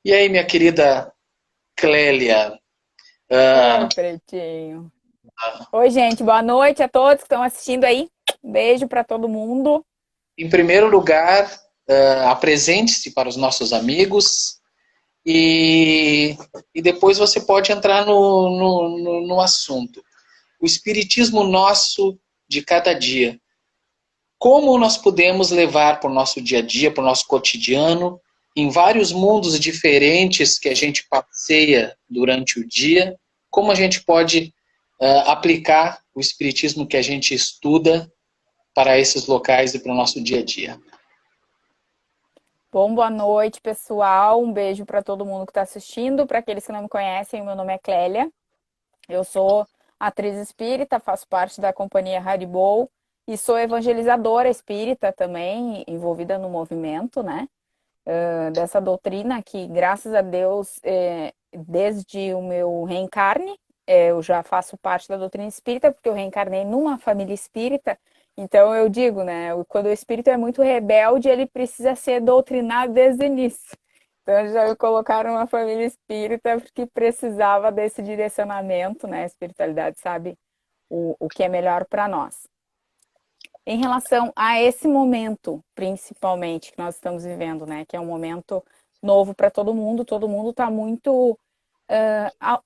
E aí, minha querida Clélia? Ah, Oi, pretinho. Oi, gente, boa noite a todos que estão assistindo aí. Um beijo para todo mundo. em primeiro lugar, apresente-se para os nossos amigos e, e depois você pode entrar no assunto. O espiritismo nosso de cada dia. Como nós podemos levar para o nosso dia a dia, para o nosso cotidiano, em vários mundos diferentes que a gente passeia durante o dia, como a gente pode aplicar o espiritismo que a gente estuda para esses locais e para o nosso dia a dia. Bom, boa noite, pessoal. Um beijo para todo mundo que está assistindo. Para aqueles que não me conhecem, meu nome é Clélia. Eu sou atriz espírita, faço parte da companhia Haribol e sou evangelizadora espírita também, envolvida no movimento, né? Dessa doutrina que, graças a Deus, desde o meu reencarne, eu já faço parte da doutrina espírita, porque eu reencarnei numa família espírita. Então, eu digo, né, quando o espírito é muito rebelde, ele precisa ser doutrinado desde o início. Então, já me colocaram numa família espírita porque precisava desse direcionamento, né? A espiritualidade sabe o que é melhor para nós. Em relação a esse momento, principalmente, que nós estamos vivendo, né? Que é um momento novo para todo mundo está muito.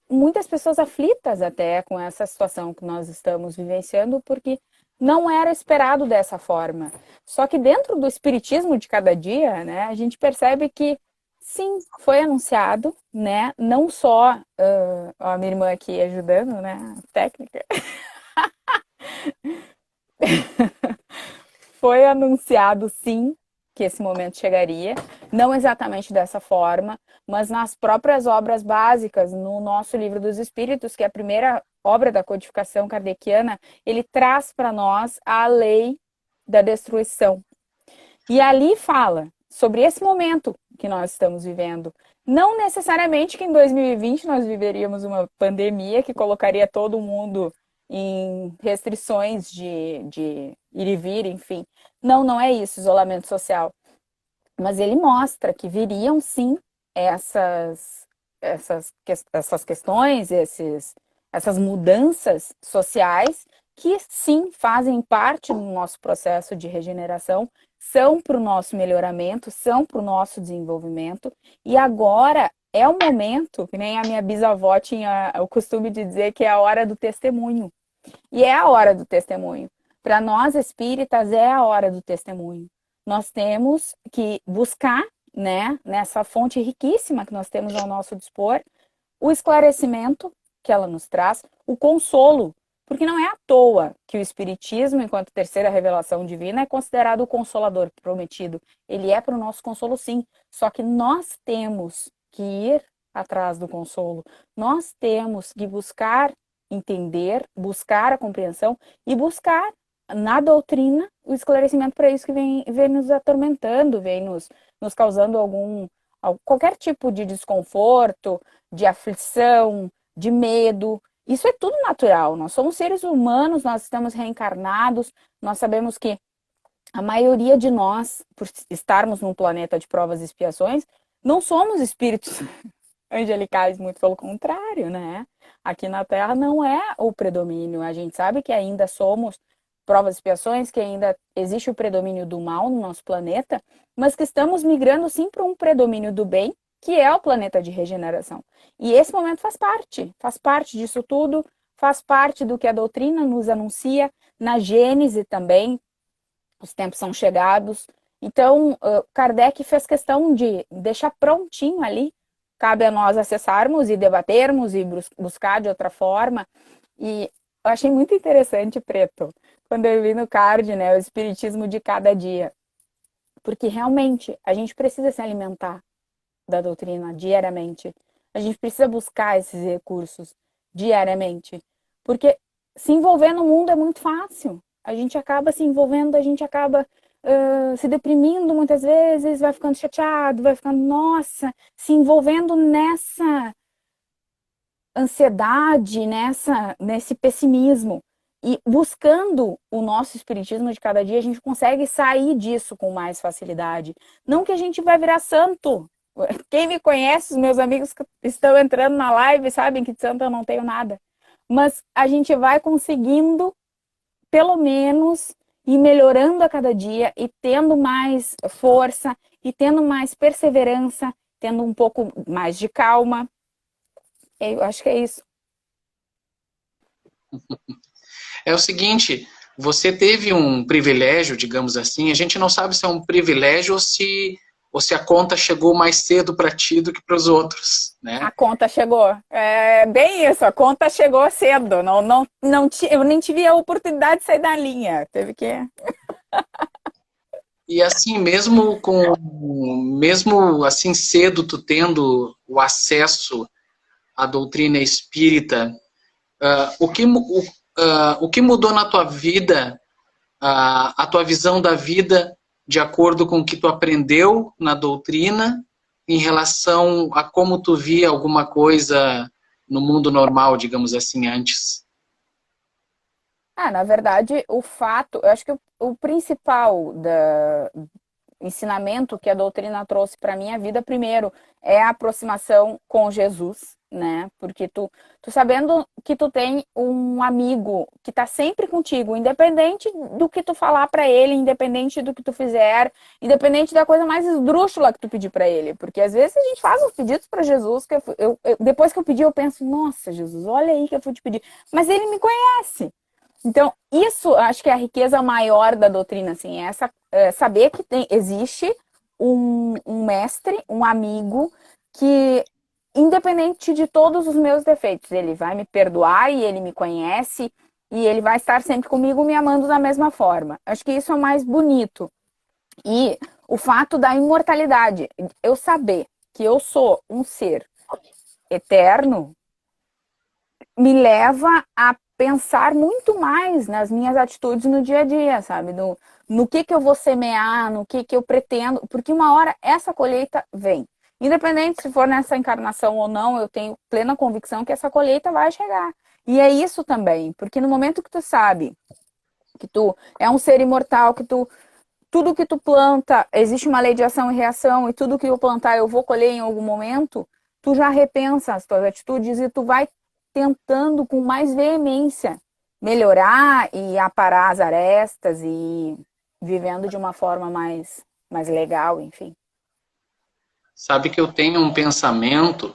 Muitas pessoas aflitas até com essa situação que nós estamos vivenciando, porque não era esperado dessa forma. Só que dentro do espiritismo de cada dia, né, a gente percebe que sim, foi anunciado, né? Não só a minha irmã aqui ajudando, né? Técnica. Foi anunciado, sim, que esse momento chegaria, não exatamente dessa forma, mas nas próprias obras básicas, no nosso Livro dos Espíritos, que é a primeira obra da codificação kardeciana, ele traz para nós a lei da destruição. E ali fala sobre esse momento que nós estamos vivendo. Não necessariamente que em 2020 nós viveríamos uma pandemia que colocaria todo mundo em restrições de ir e vir, enfim. Não, não é isso, isolamento social. Mas ele mostra que viriam sim essas questões, essas mudanças sociais que sim fazem parte do nosso processo de regeneração, são para o nosso melhoramento, são para o nosso desenvolvimento. E agora é o momento, que nem a minha bisavó tinha o costume de dizer que é a hora do testemunho. E é a hora do testemunho. Para nós espíritas, é a hora do testemunho. Nós temos que buscar, né, nessa fonte riquíssima que nós temos ao nosso dispor, o esclarecimento que ela nos traz, o consolo, porque não é à toa que o Espiritismo, enquanto terceira revelação divina, é considerado o consolador prometido. Ele é para o nosso consolo, sim. Só que nós temos que ir atrás do consolo. Nós temos que buscar entender, buscar a compreensão e buscar na doutrina o esclarecimento para isso que vem nos atormentando, vem nos causando qualquer tipo de desconforto, de aflição, de medo. Isso é tudo natural. Nós somos seres humanos, nós estamos reencarnados, nós sabemos que a maioria de nós, por estarmos num planeta de provas e expiações, não somos espíritos angelicais, muito pelo contrário, né? Aqui na Terra não é o predomínio. A gente sabe que ainda somos provas e expiações, que ainda existe o predomínio do mal no nosso planeta, mas que estamos migrando sim para um predomínio do bem, que é o planeta de regeneração. E esse momento faz parte disso tudo, faz parte do que a doutrina nos anuncia, na Gênese também, os tempos são chegados. Então, Kardec fez questão de deixar prontinho ali. Cabe a nós acessarmos e debatermos e buscar de outra forma. E eu achei muito interessante, Preto, quando eu vi no card, né, o espiritismo de cada dia. Porque realmente a gente precisa se alimentar da doutrina diariamente. A gente precisa buscar esses recursos diariamente. Porque se envolver no mundo é muito fácil. A gente acaba se envolvendo, a gente acaba se deprimindo muitas vezes, vai ficando chateado, vai ficando, nossa, se envolvendo nessa ansiedade, nesse pessimismo. E buscando o nosso espiritismo de cada dia, a gente consegue sair disso com mais facilidade. Não que a gente vai virar santo, Quem me conhece, os meus amigos que estão entrando na live, sabem que de santa eu não tenho nada. Mas a gente vai conseguindo, pelo menos, ir melhorando a cada dia e tendo mais força e tendo mais perseverança, tendo um pouco mais de calma. Eu acho que é isso. É o seguinte, você teve um privilégio, digamos assim, a gente não sabe se é um privilégio ou se a conta chegou mais cedo para ti do que para os outros, A né? conta chegou. É bem isso, a conta chegou cedo. Eu nem tive a oportunidade de sair da linha. Teve que. E assim, mesmo assim cedo tu tendo o acesso à doutrina espírita, o que mudou na tua vida, a tua visão da vida, de acordo com o que tu aprendeu na doutrina, em relação a como tu via alguma coisa no mundo normal, digamos assim, antes? Na verdade, eu acho que o principal ensinamento que a doutrina trouxe para minha vida, primeiro, é a aproximação com Jesus, né? Porque tu sabendo que tu tem um amigo que tá sempre contigo, independente do que tu falar para ele, independente do que tu fizer, independente da coisa mais esdrúxula que tu pedir para ele, porque às vezes a gente faz uns pedidos para Jesus que depois que eu pedi eu penso, nossa, Jesus, olha aí que eu fui te pedir, mas ele me conhece. Então, isso acho que é a riqueza maior da doutrina, assim, saber que existe um mestre, um amigo, que, independente de todos os meus defeitos, ele vai me perdoar e ele me conhece e ele vai estar sempre comigo me amando da mesma forma. Acho que isso é o mais bonito. E o fato da imortalidade, eu saber que eu sou um ser eterno, me leva a pensar muito mais nas minhas atitudes no dia a dia, sabe? No que eu vou semear, no que eu pretendo, porque uma hora essa colheita vem. Independente se for nessa encarnação ou não, eu tenho plena convicção que essa colheita vai chegar. E é isso também, porque no momento que tu sabe que tu é um ser imortal, tudo que tu planta, existe uma lei de ação e reação, e tudo que eu plantar eu vou colher em algum momento, tu já repensa as tuas atitudes e tu vai tentando com mais veemência melhorar e aparar as arestas e vivendo de uma forma mais legal, enfim. Sabe que eu tenho um pensamento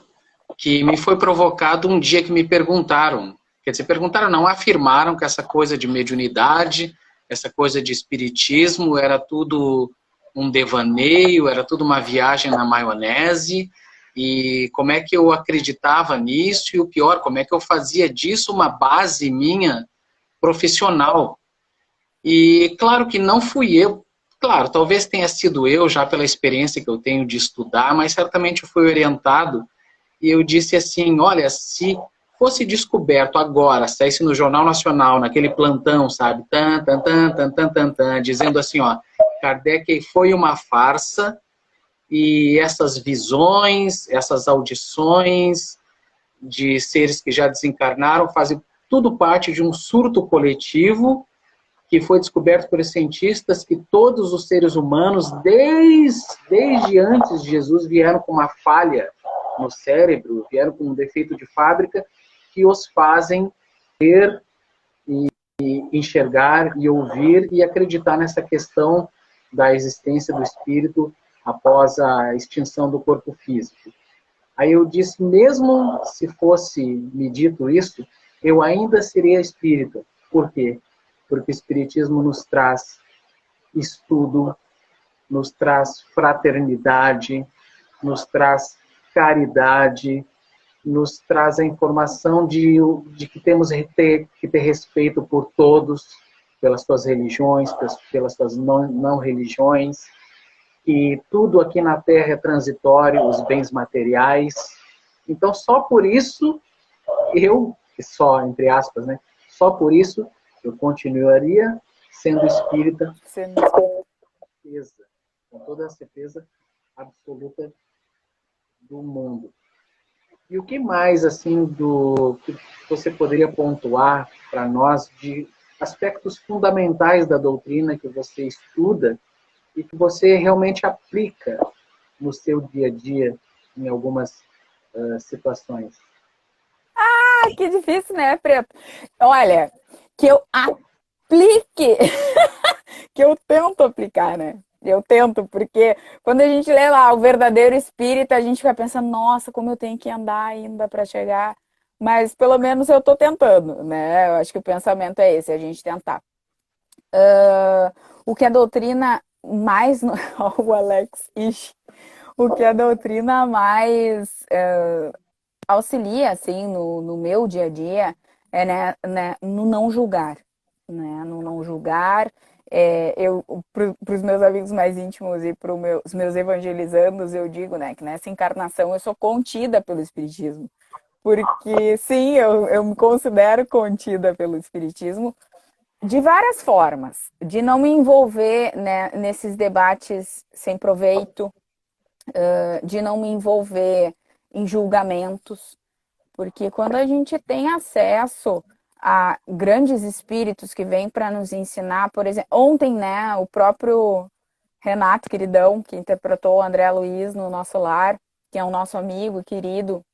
que me foi provocado um dia que me perguntaram. Quer dizer, perguntaram, não, afirmaram que essa coisa de mediunidade, essa coisa de espiritismo era tudo um devaneio, era tudo uma viagem na maionese, e como é que eu acreditava nisso, e o pior, como é que eu fazia disso uma base minha profissional. E claro que não fui eu, claro, talvez tenha sido eu, já pela experiência que eu tenho de estudar, mas certamente eu fui orientado e eu disse assim, olha, se fosse descoberto agora, saísse no Jornal Nacional, naquele plantão, sabe, tan, tan, tan, tan, tan, tan, tan, dizendo assim, ó, Kardec foi uma farsa e essas visões, essas audições de seres que já desencarnaram fazem tudo parte de um surto coletivo que foi descoberto por cientistas que todos os seres humanos, desde antes de Jesus, vieram com uma falha no cérebro, vieram com um defeito de fábrica que os fazem ver e enxergar e ouvir e acreditar nessa questão da existência do espírito após a extinção do corpo físico. Aí eu disse, mesmo se fosse me dito isso, eu ainda seria espírita. Por quê? Porque o espiritismo nos traz estudo, nos traz fraternidade, nos traz caridade, nos traz a informação de que temos que ter respeito por todos, pelas suas religiões, pelas suas não religiões, que tudo aqui na Terra é transitório, os bens materiais. Então, só por isso, só entre aspas, né? Só por isso eu continuaria sendo espírita com toda a certeza absoluta do mundo. E o que mais, assim, que você poderia pontuar para nós de aspectos fundamentais da doutrina que você estuda e que você realmente aplica no seu dia a dia, em algumas situações? Ah, que difícil, né, Preto? Olha, que eu aplique, que eu tento aplicar, né? Eu tento, porque quando a gente lê lá o verdadeiro espírita, a gente vai pensando, nossa, como eu tenho que andar ainda para chegar. Mas pelo menos eu estou tentando, né? Eu acho que o pensamento é esse, a gente tentar. O que a doutrina mais. O Alex, ixi, o que a doutrina mais auxilia, assim, no meu dia a dia, é no não julgar, né? No não julgar. Para os meus amigos mais íntimos e para os meus evangelizandos, eu digo, né, que nessa encarnação eu sou contida pelo Espiritismo. Porque, sim, eu me considero contida pelo Espiritismo de várias formas. De não me envolver, né, nesses debates sem proveito, de não me envolver em julgamentos, porque quando a gente tem acesso a grandes espíritos que vêm para nos ensinar, por exemplo, ontem, né, o próprio Renato, queridão, que interpretou o André Luiz no Nosso Lar, que é um nosso amigo querido,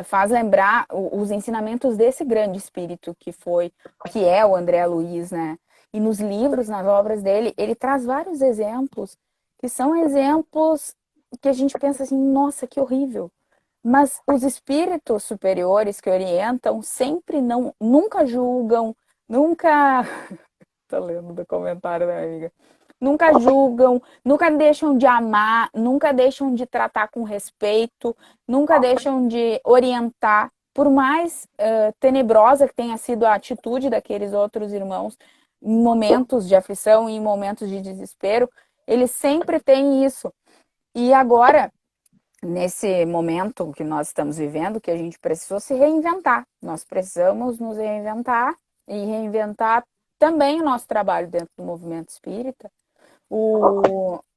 faz lembrar os ensinamentos desse grande espírito que é o André Luiz, né? E nos livros, nas obras dele, ele traz vários exemplos que são exemplos que a gente pensa assim, nossa, que horrível. Mas os espíritos superiores que orientam sempre nunca julgam, nunca. Tô lendo do comentário da amiga. Nunca julgam, nunca deixam de amar, nunca deixam de tratar com respeito, nunca deixam de orientar, por mais tenebrosa que tenha sido a atitude daqueles outros irmãos em momentos de aflição e em momentos de desespero, eles sempre têm isso. E agora, nesse momento que nós estamos vivendo, que a gente precisou se reinventar. Nós precisamos nos reinventar e reinventar também o nosso trabalho dentro do movimento espírita.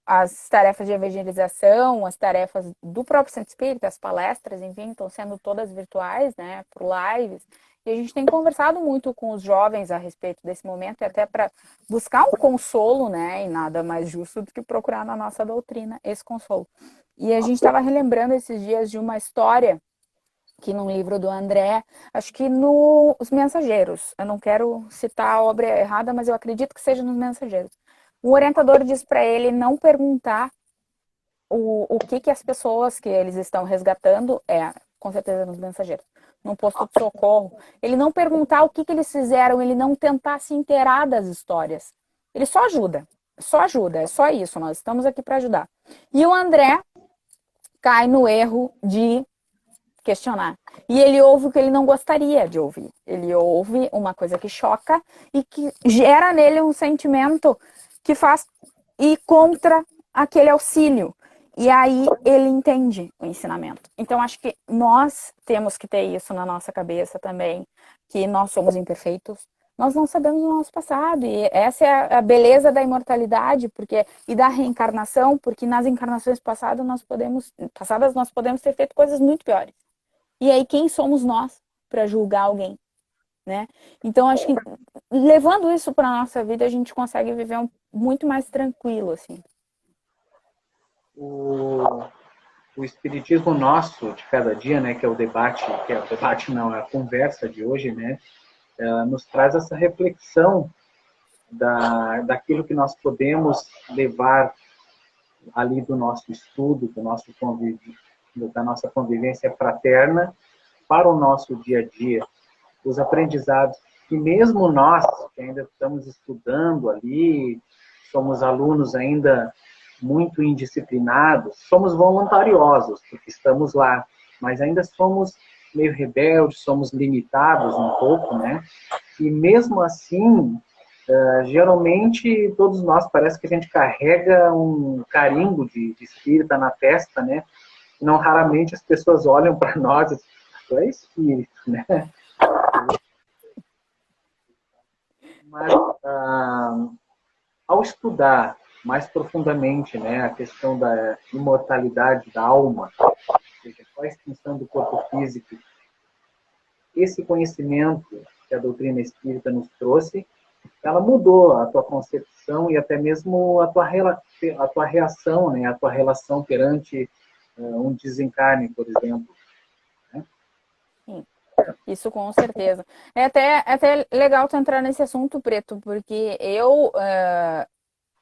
As tarefas de evangelização, as tarefas do próprio Centro Espírita, as palestras, enfim, estão sendo todas virtuais, né, por lives. E a gente tem conversado muito com os jovens a respeito desse momento, e até para buscar um consolo, né, e nada mais justo do que procurar na nossa doutrina esse consolo. E a gente estava relembrando esses dias de uma história que num livro do André, acho que nos Mensageiros, eu não quero citar a obra errada, mas eu acredito que seja nos Mensageiros. O orientador diz para ele não perguntar o que as pessoas que eles estão resgatando, com certeza nos Mensageiros, num posto de socorro, ele não perguntar o que eles fizeram, ele não tentar se inteirar das histórias. Ele só ajuda, é só isso, nós estamos aqui para ajudar. E o André cai no erro de questionar. E ele ouve o que ele não gostaria de ouvir. Ele ouve uma coisa que choca e que gera nele um sentimento que faz ir contra aquele auxílio. E aí ele entende o ensinamento. Então, acho que nós temos que ter isso na nossa cabeça também, que nós somos imperfeitos, nós não sabemos o nosso passado. E essa é a beleza da imortalidade, e da reencarnação, porque nas encarnações passadas nós podemos ter feito coisas muito piores. E aí, quem somos nós para julgar alguém, né? Então, acho que levando isso para a nossa vida, a gente consegue viver muito mais tranquilo, assim. O espiritismo nosso de cada dia, né, que é o debate não, é a conversa de hoje, né, nos traz essa reflexão daquilo que nós podemos levar ali do nosso estudo, da nossa convivência fraterna para o nosso dia a dia, os aprendizados que mesmo nós, que ainda estamos estudando ali, somos alunos ainda muito indisciplinados, somos voluntariosos, porque estamos lá, mas ainda somos meio rebeldes, somos limitados um pouco, né? E mesmo assim, geralmente todos nós parece que a gente carrega um carimbo de espírita na testa, né? Não raramente as pessoas olham para nós e dizem, tu é espírito, né? Mas ao estudar mais profundamente, né, a questão da imortalidade da alma, ou seja, qual a extinção do corpo físico, esse conhecimento que a doutrina espírita nos trouxe ela mudou a tua concepção e até mesmo a tua reação, né? A tua relação perante um desencarne, por exemplo. Né? Sim, isso com certeza. É até legal tu entrar nesse assunto, Preto, porque eu,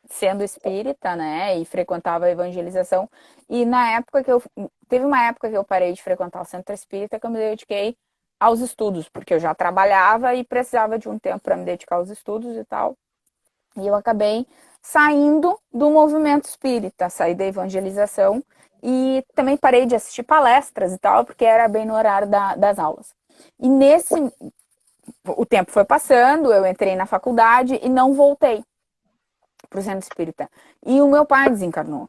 sendo espírita, né, e frequentava a evangelização, e na época que teve uma época que eu parei de frequentar o centro espírita que eu me dediquei aos estudos, porque eu já trabalhava e precisava de um tempo para me dedicar aos estudos e tal. E eu acabei saindo do movimento espírita, saí da evangelização e também parei de assistir palestras e tal, porque era bem no horário das aulas. E o tempo foi passando, eu entrei na faculdade e não voltei para o centro espírita. E o meu pai desencarnou.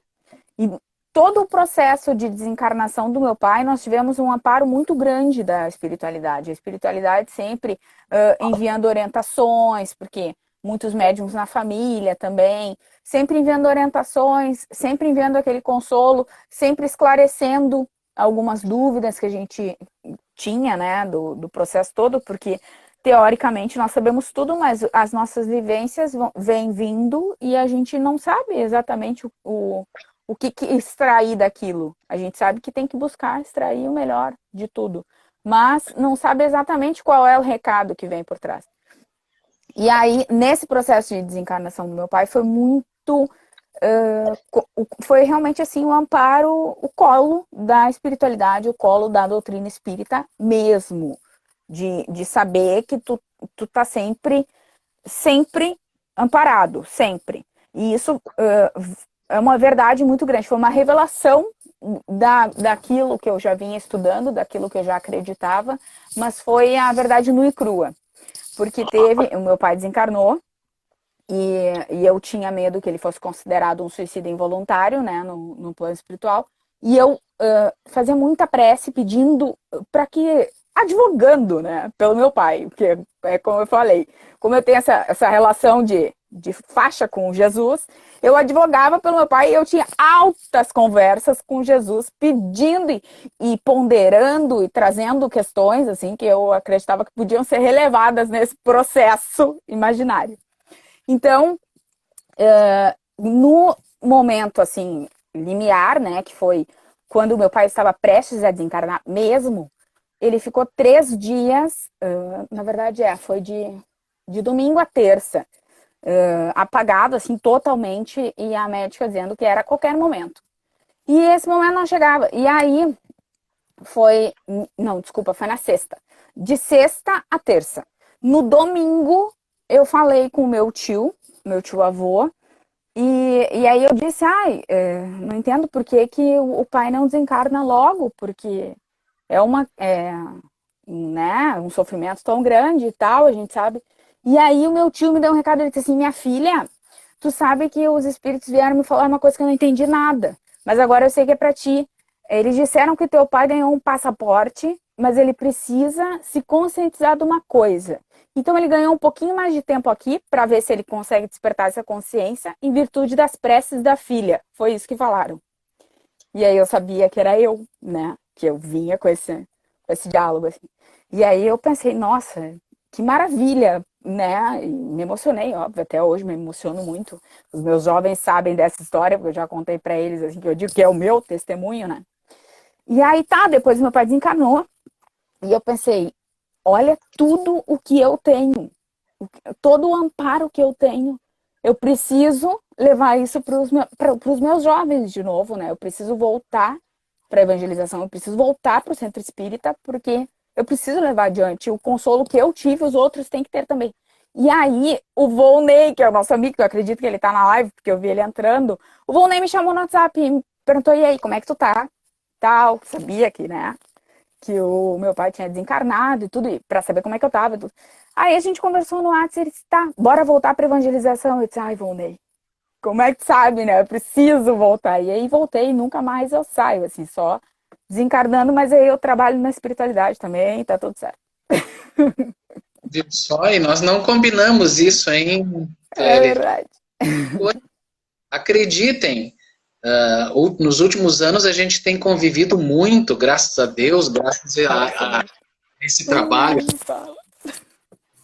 E todo o processo de desencarnação do meu pai, nós tivemos um amparo muito grande da espiritualidade. A espiritualidade sempre enviando orientações, porque muitos médiums na família também, sempre enviando orientações, sempre enviando aquele consolo, sempre esclarecendo algumas dúvidas que a gente tinha, né, do processo todo, porque teoricamente nós sabemos tudo, mas as nossas vivências vêm vindo e a gente não sabe exatamente o que extrair daquilo. A gente sabe que tem que buscar extrair o melhor de tudo, mas não sabe exatamente qual é o recado que vem por trás. E aí, nesse processo de desencarnação do meu pai, foi muito... foi realmente assim o amparo, o colo da espiritualidade, o colo da doutrina espírita mesmo. De saber que tu tá sempre amparado, sempre. E isso é uma verdade muito grande. Foi uma revelação daquilo que eu já vinha estudando, daquilo que eu já acreditava, mas foi a verdade nua e crua. Porque o meu pai desencarnou e eu tinha medo que ele fosse considerado um suicídio involuntário, né, no plano espiritual. E eu fazia muita prece pedindo para que advogando, né, pelo meu pai, porque é como eu falei, como eu tenho essa relação de faixa com Jesus, eu advogava pelo meu pai e eu tinha altas conversas com Jesus, pedindo e ponderando e trazendo questões assim que eu acreditava que podiam ser relevadas nesse processo imaginário. Então, no momento assim limiar, né, que foi quando meu pai estava prestes a desencarnar mesmo, ele ficou 3 dias, na verdade foi de domingo a terça, apagado assim totalmente, e a médica dizendo que era a qualquer momento. E esse momento não chegava. E aí foi na sexta. De sexta a terça. No domingo, eu falei com o meu tio avô, e aí eu disse, não entendo por que o pai não desencarna logo, porque né, um sofrimento tão grande e tal, a gente sabe. E aí o meu tio me deu um recado, ele disse assim, minha filha, tu sabe que os espíritos vieram me falar uma coisa que eu não entendi nada, mas agora eu sei que é pra ti. Eles disseram que teu pai ganhou um passaporte, mas ele precisa se conscientizar de uma coisa. Então ele ganhou um pouquinho mais de tempo aqui para ver se ele consegue despertar essa consciência em virtude das preces da filha. Foi isso que falaram. E aí eu sabia que era eu, né? Que eu vinha com esse diálogo, assim. E aí eu pensei, nossa, que maravilha, né? E me emocionei, óbvio, até hoje me emociono muito. Os meus jovens sabem dessa história, porque eu já contei para eles, assim, que eu digo que é o meu testemunho, né? E aí depois meu pai desencarnou, e eu pensei, olha tudo o que eu tenho, todo o amparo que eu tenho, eu preciso levar isso para os meus jovens de novo, né? Eu preciso voltar para a evangelização, eu preciso voltar para o centro espírita, porque eu preciso levar adiante o consolo que eu tive, os outros têm que ter também. E aí, o Volney, que é o nosso amigo, que eu acredito que ele tá na live, porque eu vi ele entrando, o Volney me chamou no WhatsApp e me perguntou, e aí, como é que tu tá? Tal, sabia que, né, que o meu pai tinha desencarnado e tudo, e pra saber como é que eu tava. Tudo. Aí a gente conversou no WhatsApp e ele disse, tá, bora voltar pra evangelização. Eu disse, ai, Volney, como é que sabe, né? Eu preciso voltar. E aí voltei e nunca mais eu saio, assim, só desencarnando, mas aí eu trabalho na espiritualidade também, tá tudo certo. Viu só? E nós não combinamos isso, hein, É Kelly? verdade. Acreditem, nos últimos anos a gente tem convivido muito, graças a Deus, graças a esse trabalho.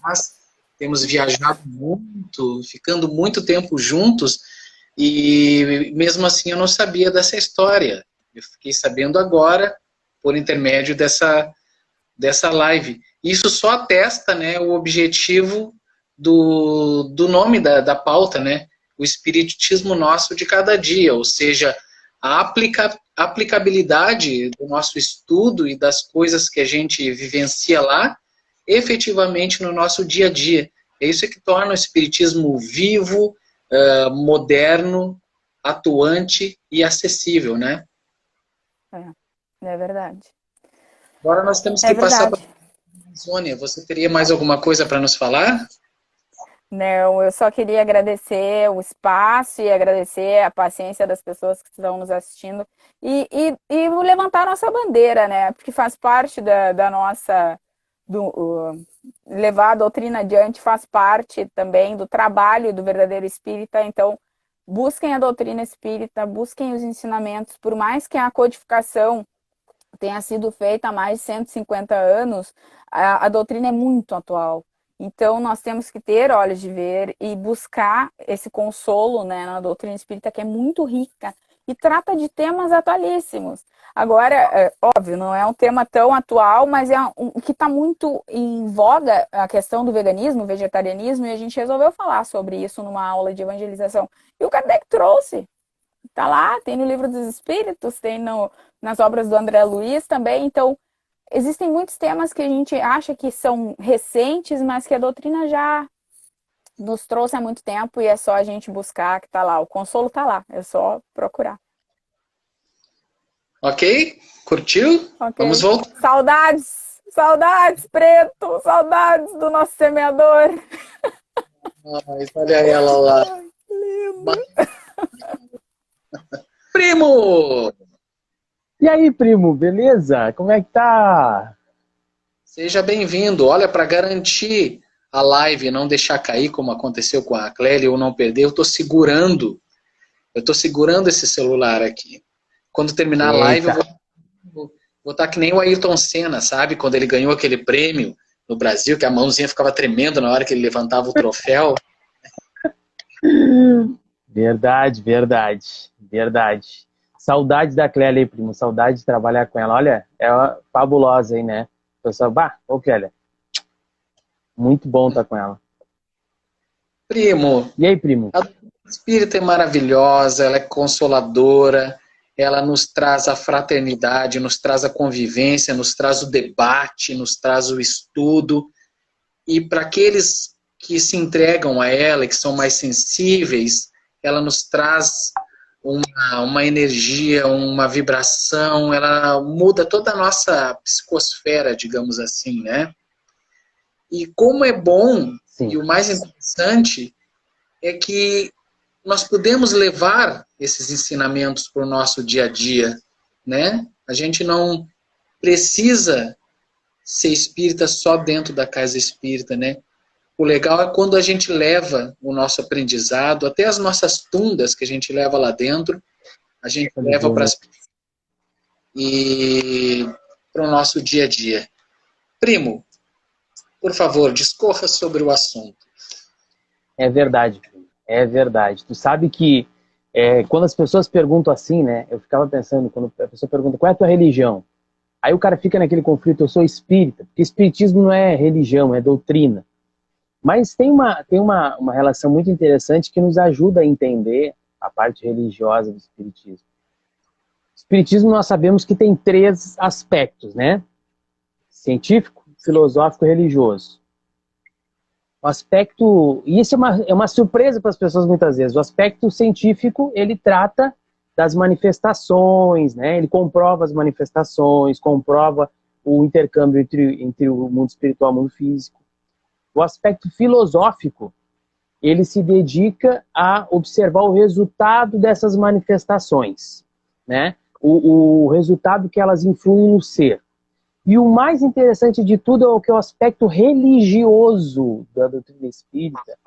Mas temos viajado muito, ficando muito tempo juntos, e mesmo assim eu não sabia dessa história. Eu fiquei sabendo agora, por intermédio dessa live. Isso só atesta, né, o objetivo do nome da pauta, né? O espiritismo nosso de cada dia, ou seja, a aplicabilidade do nosso estudo e das coisas que a gente vivencia lá, efetivamente no nosso dia a dia. É isso que torna o espiritismo vivo, moderno, atuante e acessível, né? É verdade. Agora nós temos que passar para a Sônia. Você teria mais alguma coisa para nos falar? Não, eu só queria agradecer o espaço e agradecer a paciência das pessoas que estão nos assistindo e levantar a nossa bandeira, né? Porque faz parte da nossa... levar a doutrina adiante faz parte também do trabalho do verdadeiro espírita. Então, busquem a doutrina espírita, busquem os ensinamentos, por mais que a codificação tenha sido feita há mais de 150 anos, a doutrina é muito atual. Então, nós temos que ter olhos de ver e buscar esse consolo, né, na doutrina espírita, que é muito rica e trata de temas atualíssimos. Agora, óbvio, não é um tema tão atual, mas é que está muito em voga a questão do veganismo, vegetarianismo, e a gente resolveu falar sobre isso numa aula de evangelização. E o Kardec trouxe. Está lá, tem no Livro dos Espíritos, tem nas obras do André Luiz também. Então, existem muitos temas que a gente acha que são recentes, mas que a doutrina já nos trouxe há muito tempo, e é só a gente buscar, que está lá. O consolo está lá, é só procurar. Ok? Curtiu? Okay. Vamos voltar. Saudades! Saudades, Preto! Saudades do nosso semeador! Olha ela lá. Ai, lindo! Primo! E aí, primo, beleza? Como é que tá? Seja bem-vindo. Olha, para garantir a live e não deixar cair, como aconteceu com a Clélia, ou não perder, eu estou segurando esse celular aqui. Quando terminar a live, eu vou estar que nem o Ayrton Senna, sabe? Quando ele ganhou aquele prêmio no Brasil, que a mãozinha ficava tremendo na hora que ele levantava o troféu. Verdade, verdade, verdade. Saudade da Clélia aí, primo. Saudade de trabalhar com ela. Olha, é fabulosa aí, né? Pessoal, ô Clélia. Muito bom estar com ela. Primo. E aí, primo? A espírita é maravilhosa, ela é consoladora, ela nos traz a fraternidade, nos traz a convivência, nos traz o debate, nos traz o estudo. E para aqueles que se entregam a ela, que são mais sensíveis, ela nos traz uma energia, uma vibração, ela muda toda a nossa psicosfera, digamos assim, né? E como é bom, sim, e o mais interessante é que nós podemos levar esses ensinamentos para o nosso dia a dia, né? A gente não precisa ser espírita só dentro da casa espírita, né? O legal é quando a gente leva o nosso aprendizado, até as nossas tundas que a gente leva lá dentro, a gente leva para o nosso dia a dia. Primo, por favor, discorra sobre o assunto. É verdade, primo. É verdade. Tu sabe que quando as pessoas perguntam assim, né? Eu ficava pensando, quando a pessoa pergunta, qual é a tua religião? Aí o cara fica naquele conflito, eu sou espírita, porque espiritismo não é religião, é doutrina. Mas tem uma relação muito interessante que nos ajuda a entender a parte religiosa do espiritismo. O espiritismo nós sabemos que tem 3 aspectos, né? Científico, filosófico e religioso. O aspecto, e isso é uma surpresa para as pessoas muitas vezes, o aspecto científico, ele trata das manifestações, né? Ele comprova as manifestações, comprova o intercâmbio entre o mundo espiritual e o mundo físico. O aspecto filosófico, ele se dedica a observar o resultado dessas manifestações, né? O resultado que elas influem no ser. E o mais interessante de tudo é o aspecto religioso da doutrina espírita,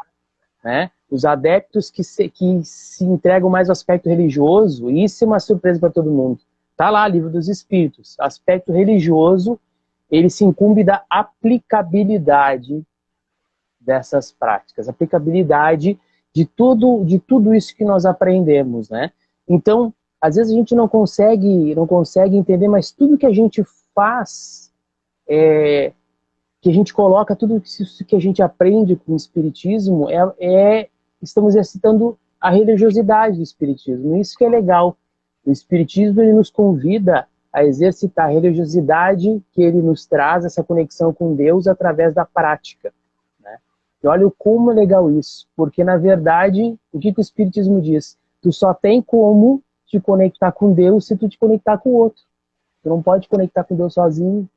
né? Os adeptos que se entregam mais ao aspecto religioso, e isso é uma surpresa para todo mundo. Está lá, Livro dos Espíritos. Aspecto religioso, ele se incumbe da aplicabilidade dessas práticas, aplicabilidade de tudo isso que nós aprendemos, né? Então, às vezes a gente não consegue entender, mas tudo que a gente faz, que a gente coloca, tudo isso que a gente aprende com o Espiritismo, estamos exercitando a religiosidade do Espiritismo. Isso que é legal. O Espiritismo, ele nos convida a exercitar a religiosidade que ele nos traz, essa conexão com Deus através da prática, né? E olha como é legal isso, porque na verdade, o que o Espiritismo diz? Tu só tem como te conectar com Deus se tu te conectar com o outro. Tu não pode te conectar com Deus sozinho,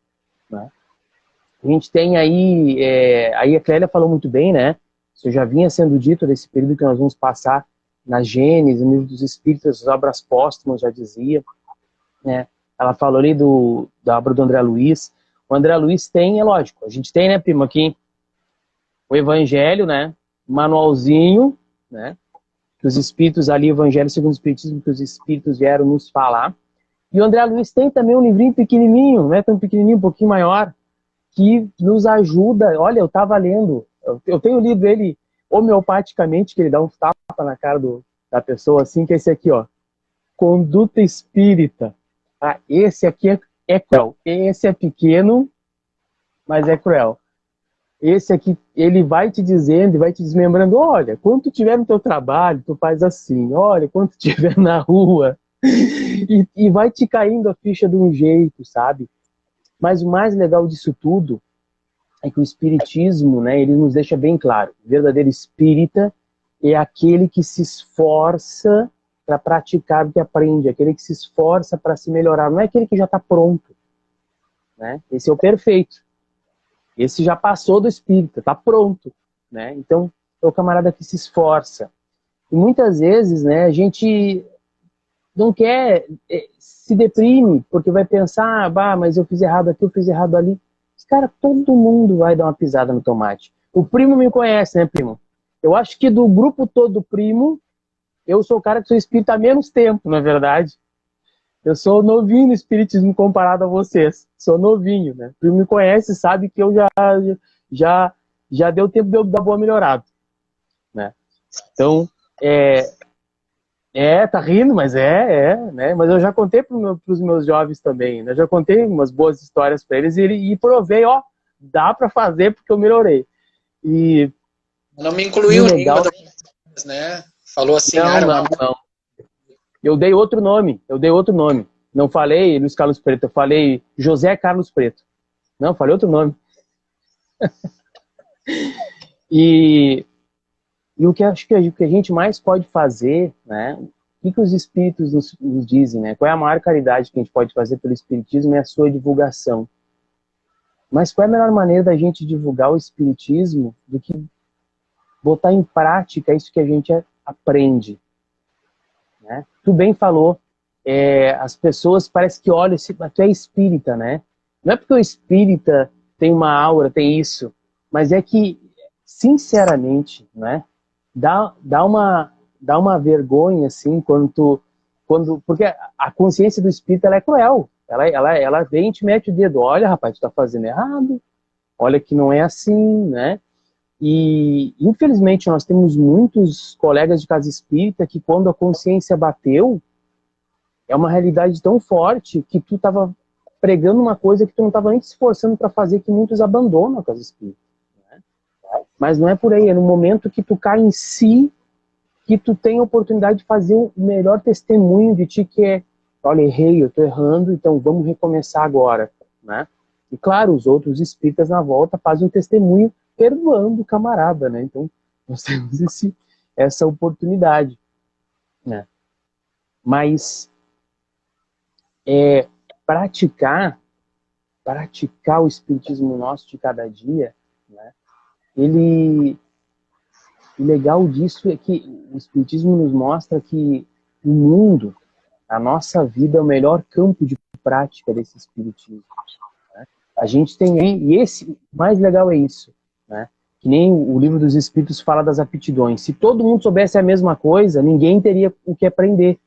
né? A gente tem aí a Clélia falou muito bem, né? Isso já vinha sendo dito desse período que nós vamos passar na Gênesis, no Livro dos Espíritos, as obras póstumas, já dizia, né? Ela falou ali da obra do André Luiz. O André Luiz tem, é lógico, a gente tem, né, primo, aqui o Evangelho, né? Manualzinho, né? Que os Espíritos ali, o Evangelho segundo o Espiritismo, que os Espíritos vieram nos falar. E o André Luiz tem também um livrinho pequenininho, né? Tão pequenininho, um pouquinho maior, que nos ajuda. Olha, eu estava lendo, eu tenho lido ele homeopaticamente, que ele dá um tapa na cara da pessoa, assim, que é esse aqui, ó. Conduta Espírita. Ah, esse aqui é cruel. Esse é pequeno, mas é cruel. Esse aqui, ele vai te dizendo e vai te desmembrando, olha, quando tu estiver no teu trabalho, tu faz assim, olha, quando tu estiver na rua, e vai te caindo a ficha de um jeito, sabe? Mas o mais legal disso tudo é que o Espiritismo, né, ele nos deixa bem claro, o verdadeiro espírita é aquele que se esforça para praticar o que aprende, aquele que se esforça para se melhorar, não é aquele que já está pronto, né? Esse é o perfeito. Esse já passou do espírita, está pronto, né? Então, é o camarada que se esforça. E muitas vezes, né, a gente não quer, se deprime, porque vai pensar, mas eu fiz errado aqui, eu fiz errado ali. Cara, todo mundo vai dar uma pisada no tomate. O primo me conhece, né, primo? Eu acho que do grupo todo primo, eu sou o cara que sou espírita há menos tempo, na verdade. Eu sou novinho no espiritismo comparado a vocês. Sou novinho, né? O primo me conhece, sabe que eu já deu tempo de eu dar boa melhorada, né? Então, tá rindo, mas né? Mas eu já contei para os meus jovens também, né? Já contei umas boas histórias para eles e provei, ó, dá para fazer porque eu melhorei. E não me incluiu legal, né? Falou assim, não. Eu dei outro nome. Não falei Luiz Carlos Preto, eu falei José Carlos Preto. Não, falei outro nome. E o que acho que a gente mais pode fazer, né? O que os espíritos nos dizem, né? Qual é a maior caridade que a gente pode fazer pelo espiritismo? É a sua divulgação. Mas qual é a melhor maneira da gente divulgar o espiritismo do que botar em prática isso que a gente aprende, né? Tu bem falou, as pessoas parece que olham, tu é espírita, né? Não é porque o espírita tem uma aura, tem isso, mas é que, sinceramente, né? Dá uma vergonha, assim, porque a consciência do espírito, ela é cruel. Ela vem e te mete o dedo. Olha, rapaz, tu tá fazendo errado. Olha que não é assim, né? E, infelizmente, nós temos muitos colegas de casa espírita que, quando a consciência bateu, é uma realidade tão forte que tu tava pregando uma coisa que tu não tava nem te esforçando para fazer, que muitos abandonam a casa espírita. Mas não é por aí, é no momento que tu cai em si, que tu tem a oportunidade de fazer o melhor testemunho de ti, que é, olha, errei, eu tô errando, então vamos recomeçar agora, né? E claro, os outros espíritas na volta fazem um testemunho perdoando o camarada, né? Então, nós temos essa oportunidade, né? Mas praticar o espiritismo nosso de cada dia, né? O legal disso é que o espiritismo nos mostra que o mundo, a nossa vida, é o melhor campo de prática desse espiritismo, né? A gente tem, e esse mais legal é isso, né? Que nem o Livro dos Espíritos fala das aptidões. Se todo mundo soubesse a mesma coisa, ninguém teria o que aprender,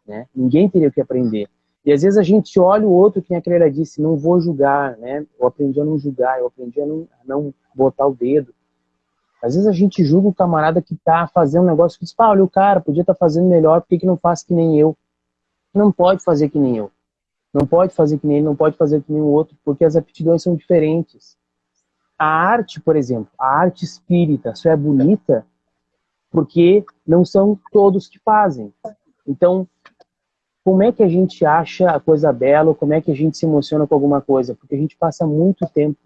né? Ninguém teria o que aprender. E às vezes a gente olha o outro, que nem a Clélia disse, não vou julgar, né? Eu aprendi a não julgar, eu aprendi a não botar o dedo. Às vezes a gente julga o camarada que tá fazendo um negócio que diz, olha, o cara podia estar fazendo melhor, por que não faz que nem eu? Não pode fazer que nem eu. Não pode fazer que nem ele, não pode fazer que nem o outro, porque as aptidões são diferentes. A arte, por exemplo, a arte espírita só é bonita porque não são todos que fazem. Então, como é que a gente acha a coisa bela, ou como é que a gente se emociona com alguma coisa? Porque a gente passa muito tempo,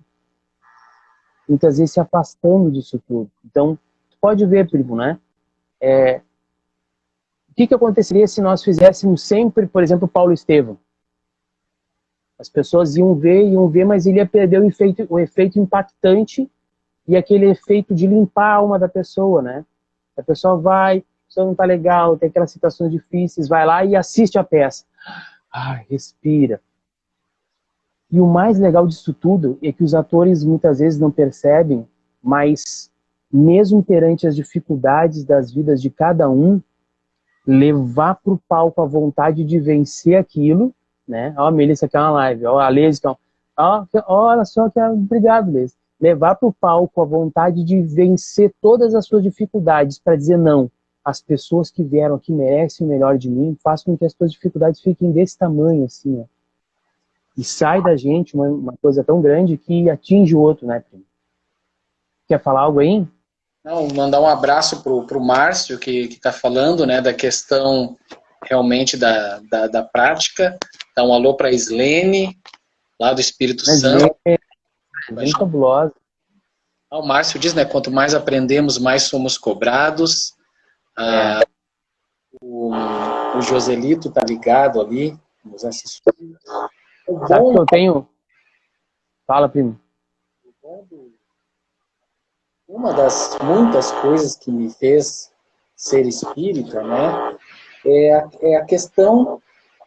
muitas vezes, se afastando disso tudo. Então, tu pode ver, primo, né? O que aconteceria se nós fizéssemos sempre, por exemplo, Paulo Estevam? As pessoas iam ver, mas ele ia perder o efeito impactante e aquele efeito de limpar a alma da pessoa, né? A pessoa vai, a pessoa não tá legal, tem aquelas situações difíceis, vai lá e assiste a peça. Ai, respira. E o mais legal disso tudo é que os atores muitas vezes não percebem, mas mesmo perante as dificuldades das vidas de cada um, levar para o palco a vontade de vencer aquilo, né? Ó, a Melissa quer uma live, ó, a Leise quer olha só que obrigado, Leise. Levar para o palco a vontade de vencer todas as suas dificuldades para dizer não. As pessoas que vieram aqui merecem o melhor de mim, façam com que as suas dificuldades fiquem desse tamanho, assim, ó. E sai da gente uma coisa tão grande que atinge o outro, né, primo? Quer falar algo aí? Não, mandar um abraço pro Márcio, que está falando, né, da questão realmente da prática. Dá um alô para a Islene, lá do Espírito Santo. Bem fabulosa. O Márcio diz, né, quanto mais aprendemos, mais somos cobrados. O Joselito tá ligado ali, nos assistindo. Sabe que eu tenho... Fala, primo. Uma das muitas coisas que me fez ser espírita, né, é a questão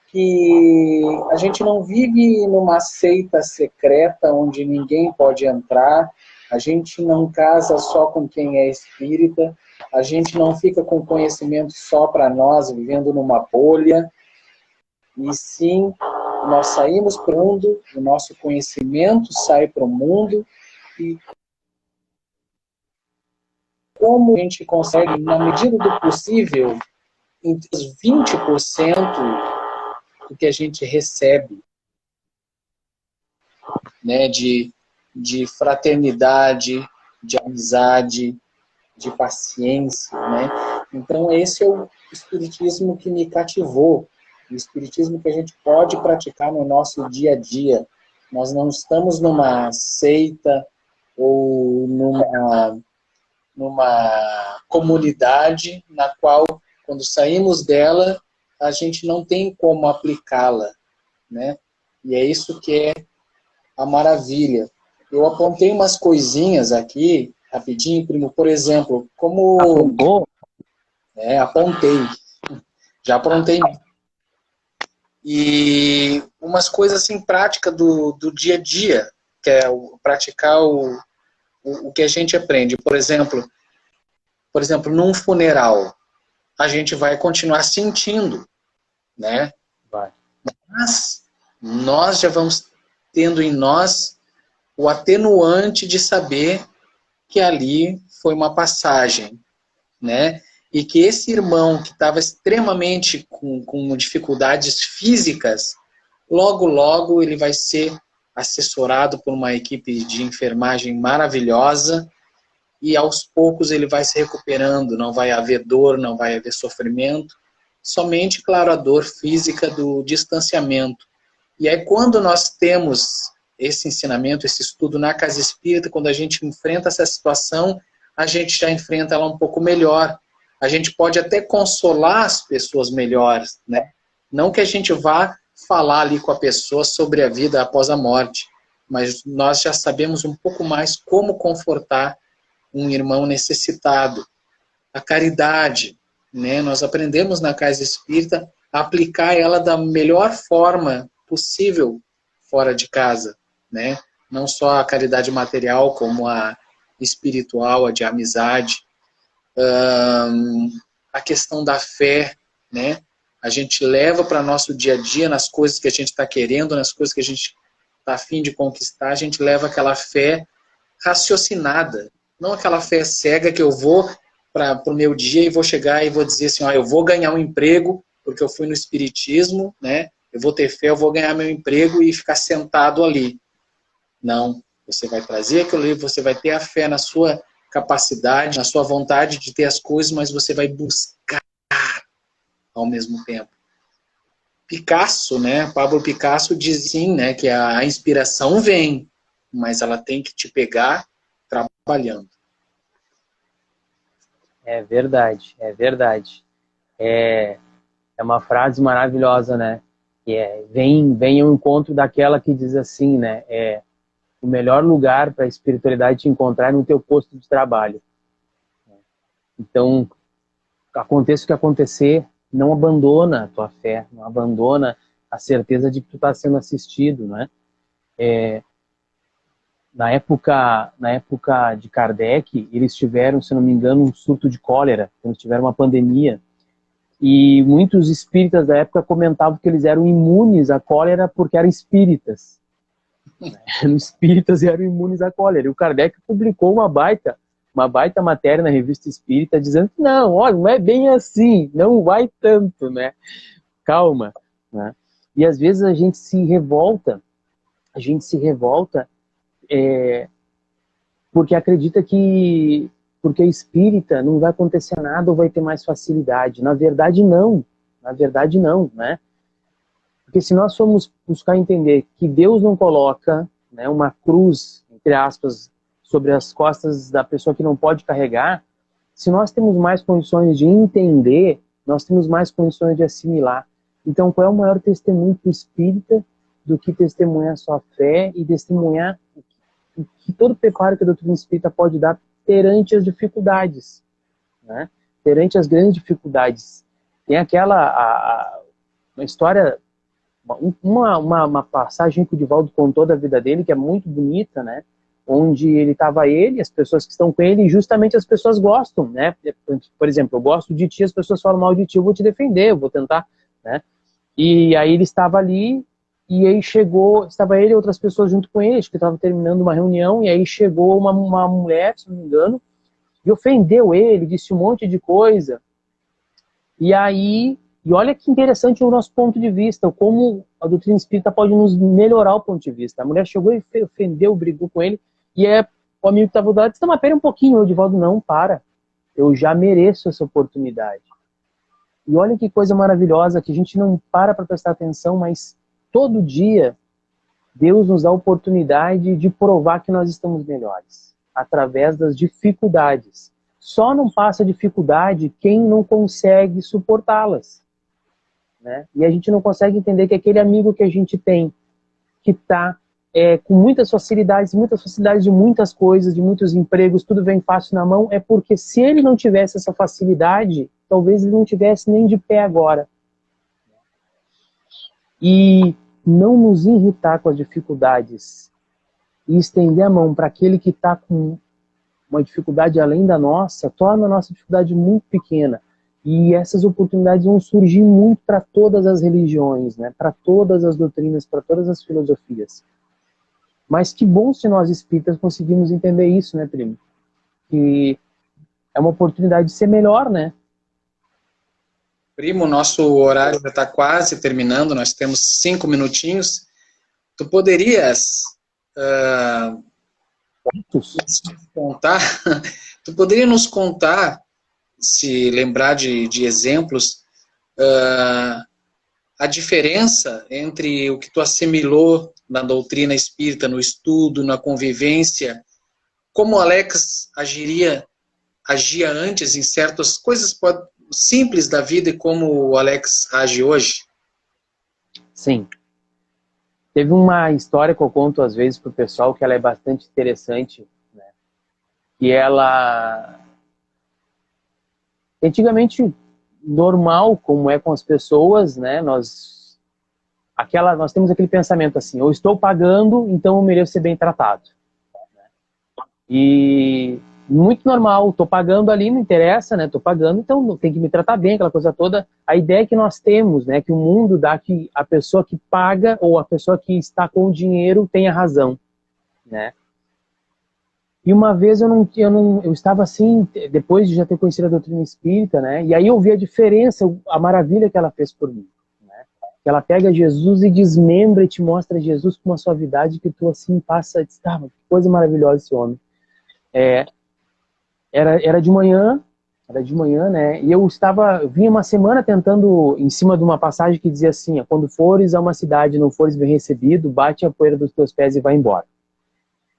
que a gente não vive numa seita secreta onde ninguém pode entrar, a gente não casa só com quem é espírita, a gente não fica com conhecimento só para nós, vivendo numa bolha, e sim, nós saímos para o mundo, o nosso conhecimento sai para o mundo, e como a gente consegue, na medida do possível, entre os 20% do que a gente recebe, né, de fraternidade, de amizade, de paciência, né? Então esse é o espiritismo que me cativou, o espiritismo que a gente pode praticar no nosso dia a dia. Nós não estamos numa seita ou numa comunidade na qual, quando saímos dela, a gente não tem como aplicá-la, né? E é isso que é a maravilha. Eu apontei umas coisinhas aqui, rapidinho, primo, por exemplo, como... Apontou? Apontei. Já apontei. E umas coisas assim, práticas do dia a dia, que é praticar o que a gente aprende. Por exemplo, num funeral, a gente vai continuar sentindo, né? Vai. Mas nós já vamos tendo em nós o atenuante de saber que ali foi uma passagem, né? E que esse irmão que estava extremamente com dificuldades físicas, logo ele vai ser assessorado por uma equipe de enfermagem maravilhosa e aos poucos ele vai se recuperando, não vai haver dor, não vai haver sofrimento, somente, claro, a dor física do distanciamento. E aí quando nós temos esse ensinamento, esse estudo na casa espírita, quando a gente enfrenta essa situação, a gente já enfrenta ela um pouco melhor. A gente pode até consolar as pessoas melhores, né? Não que a gente vá falar ali com a pessoa sobre a vida após a morte, mas nós já sabemos um pouco mais como confortar um irmão necessitado. A caridade, né? Nós aprendemos na casa espírita a aplicar ela da melhor forma possível fora de casa, né? Não só a caridade material, como a espiritual, a de amizade. A questão da fé, né? A gente leva para nosso dia a dia, nas coisas que a gente está querendo, nas coisas que a gente está a fim de conquistar, a gente leva aquela fé raciocinada, Não aquela fé cega que eu vou para o meu dia e vou chegar e vou dizer assim, eu vou ganhar um emprego porque eu fui no espiritismo, né? Eu vou ter fé, eu vou ganhar meu emprego e ficar sentado ali. Não, você vai trazer aquilo ali, você vai ter a fé na sua capacidade, na sua vontade de ter as coisas, mas você vai buscar ao mesmo tempo. Picasso, né? Pablo Picasso diz sim, né? Que a inspiração vem, mas ela tem que te pegar trabalhando. É verdade, é verdade. É uma frase maravilhosa, né? Que vem ao encontro daquela que diz assim, né? O melhor lugar para a espiritualidade te encontrar é no teu posto de trabalho. Então, aconteça o que acontecer, não abandona a tua fé, não abandona a certeza de que tu está sendo assistido, né? Na época de Kardec, eles tiveram, se não me engano, um surto de cólera, eles tiveram uma pandemia, e muitos espíritas da época comentavam que eles eram imunes à cólera porque eram espíritas. Eram espíritas e eram imunes à cólera. E o Kardec publicou uma baita matéria na Revista Espírita dizendo que não, olha, não é bem assim, não vai tanto, né? Calma, né? E às vezes a gente se revolta porque acredita que porque é espírita não vai acontecer nada ou vai ter mais facilidade. Na verdade não, né? Porque se nós formos buscar entender que Deus não coloca, né, uma cruz, entre aspas, sobre as costas da pessoa que não pode carregar, se nós temos mais condições de entender, nós temos mais condições de assimilar. Então, qual é o maior testemunho para o espírita do que testemunhar a sua fé e testemunhar o que todo preparo que a doutrina espírita pode dar perante as dificuldades, né? Perante as grandes dificuldades. Tem uma história, uma passagem que o Divaldo contou da vida dele, que é muito bonita, né? Onde ele estava as pessoas que estão com ele, e justamente as pessoas gostam, né? Por exemplo, eu gosto de ti, as pessoas falam mal de ti, eu vou te defender, eu vou tentar, né? E aí ele estava ali, e aí estava ele e outras pessoas junto com ele, acho que estava terminando uma reunião, e aí chegou uma mulher, se não me engano, e ofendeu ele, disse um monte de coisa. E olha que interessante o nosso ponto de vista, como a doutrina espírita pode nos melhorar o ponto de vista. A mulher chegou e ofendeu, brigou com ele, e o amigo que estava do lado disse, mas pera um pouquinho, o Divaldo, não, para, eu já mereço essa oportunidade. E olha que coisa maravilhosa, que a gente não para prestar atenção, mas todo dia Deus nos dá a oportunidade de provar que nós estamos melhores, através das dificuldades. Só não passa dificuldade quem não consegue suportá-las, né? E a gente não consegue entender que aquele amigo que a gente tem, que está com muitas facilidades de muitas coisas, de muitos empregos, tudo vem fácil na mão, é porque se ele não tivesse essa facilidade, talvez ele não tivesse nem de pé agora. E não nos irritar com as dificuldades e estender a mão para aquele que está com uma dificuldade além da nossa, torna a nossa dificuldade muito pequena. E essas oportunidades vão surgir muito para todas as religiões, né? Para todas as doutrinas, para todas as filosofias. Mas que bom se nós espíritas conseguimos entender isso, né, primo? Que é uma oportunidade de ser melhor, né? Primo, nosso horário já está quase terminando, nós temos 5 minutinhos. Tu poderias tu poderia nos contar, se lembrar de exemplos, a diferença entre o que tu assimilou na doutrina espírita, no estudo, na convivência, como o Alex agia antes em certas coisas simples da vida e como o Alex age hoje? Sim. Teve uma história que eu conto às vezes para o pessoal que ela é bastante interessante, né? E ela... Antigamente, normal, como é com as pessoas, né? Nós temos aquele pensamento assim, eu estou pagando, então eu mereço ser bem tratado. E muito normal, estou pagando ali, não interessa, né? Estou pagando, então tem que me tratar bem, aquela coisa toda. A ideia que nós temos, né? Que o mundo dá que a pessoa que paga ou a pessoa que está com o dinheiro tem a razão, né? E uma vez eu estava assim, depois de já ter conhecido a doutrina espírita, né? E aí eu vi a diferença, a maravilha que ela fez por mim, né? Que ela pega Jesus e desmembra e te mostra Jesus com uma suavidade que tu assim passa, que coisa maravilhosa esse homem. Era de manhã, né? E eu vinha uma semana tentando, em cima de uma passagem que dizia assim, ó, quando fores a uma cidade e não fores bem recebido, bate a poeira dos teus pés e vai embora.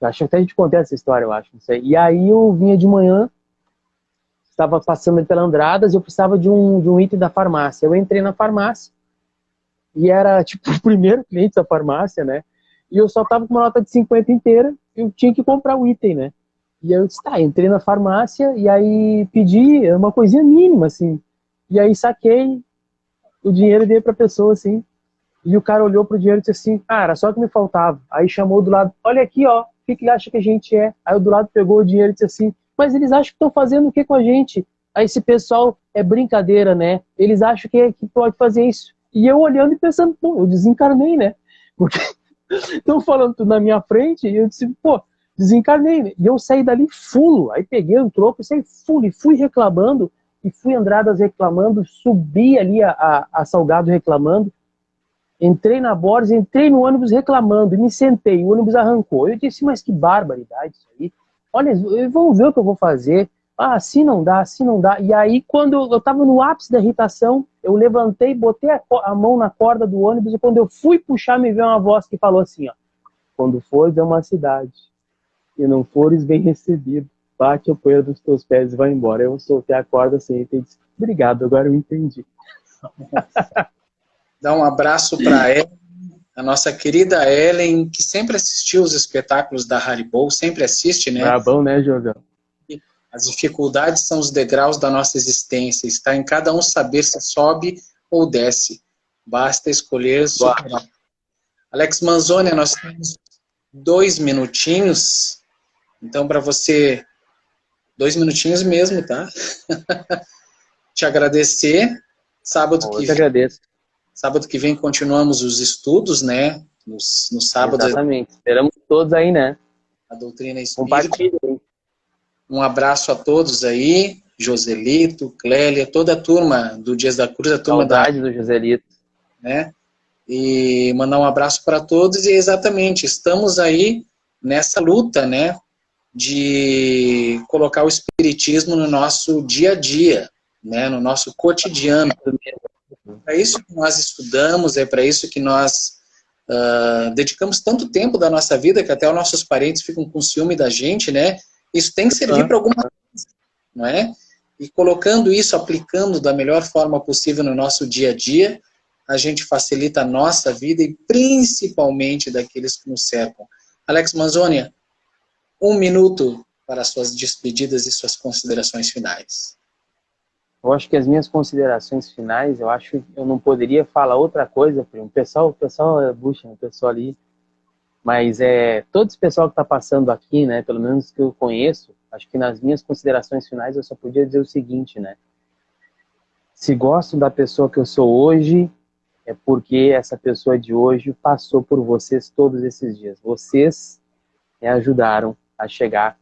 Eu acho que até a gente contou essa história, eu acho, não sei. E aí eu vinha de manhã, estava passando pela Andradas e eu precisava de um item da farmácia. Eu entrei na farmácia e era tipo o primeiro cliente da farmácia, né? E eu só estava com uma nota de 50 inteira e eu tinha que comprar o item, né? E aí eu disse, entrei na farmácia e aí pedi uma coisinha mínima, assim. E aí saquei o dinheiro e dei pra pessoa, assim. E o cara olhou pro dinheiro e disse assim, era só que me faltava. Aí chamou do lado, olha aqui, ó, o que ele acha que a gente é? Aí o do lado pegou o dinheiro e disse assim, mas eles acham que estão fazendo o que com a gente? Aí esse pessoal é brincadeira, né? Eles acham que pode fazer isso. E eu olhando e pensando, pô, eu desencarnei, né? Porque estão falando tudo na minha frente e eu disse, pô, desencarnei, né? E eu saí dali fulo. Aí peguei o troco e saí fulo e fui reclamando e fui Andradas reclamando, subi ali a Salgado reclamando. Entrei na Borges, entrei no ônibus reclamando e me sentei, o ônibus arrancou. Eu disse, mas que barbaridade isso aí. Olha, vamos ver o que eu vou fazer. Assim não dá, assim não dá. E aí, quando eu estava no ápice da irritação, eu levantei, botei a mão na corda do ônibus e quando eu fui puxar, me veio uma voz que falou assim, ó, quando fores a uma cidade e não fores bem recebido, bate a poeira dos teus pés e vai embora. Eu soltei a corda assim e disse, obrigado, agora eu entendi. Dá um abraço para ela, a nossa querida Ellen, que sempre assistiu os espetáculos da Haribo, sempre assiste, né? Brabão, né, Jogão? As dificuldades são os degraus da nossa existência. Está em cada um saber se sobe ou desce. Basta escolher superar. Alex Manzoni, nós temos 2 minutinhos. Então, para você, 2 minutinhos mesmo, tá? Te agradecer. Sábado que vem continuamos os estudos, né? No sábado. Exatamente. Esperamos todos aí, né? A doutrina espírita. Compartilhem. Um abraço a todos aí. Joselito, Clélia, toda a turma do Dias da Cruz, a turma Saudade do Joselito. Né? E mandar um abraço para todos. E exatamente, estamos aí nessa luta, né? De colocar o espiritismo no nosso dia a dia, né? No nosso cotidiano. É isso que nós estudamos, é para isso que nós dedicamos tanto tempo da nossa vida, que até os nossos parentes ficam com ciúme da gente, né? Isso tem que servir para alguma coisa, não é? E colocando isso, aplicando da melhor forma possível no nosso dia a dia, a gente facilita a nossa vida e principalmente daqueles que nos cercam. Alex Manzoni, 1 minuto para suas despedidas e suas considerações finais. Eu acho que as minhas considerações finais, eu acho que eu não poderia falar outra coisa, primo. O pessoal bucha, o pessoal ali, mas todo esse pessoal que está passando aqui, né, pelo menos que eu conheço, acho que nas minhas considerações finais eu só podia dizer o seguinte, né, se gosto da pessoa que eu sou hoje, é porque essa pessoa de hoje passou por vocês todos esses dias. Vocês me ajudaram a chegar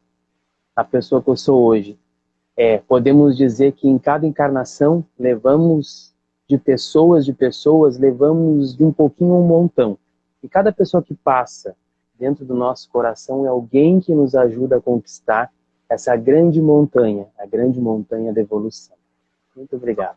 à pessoa que eu sou hoje. Podemos dizer que em cada encarnação levamos de pessoas, levamos de um pouquinho a um montão. E cada pessoa que passa dentro do nosso coração é alguém que nos ajuda a conquistar essa grande montanha, a grande montanha da evolução. Muito obrigado.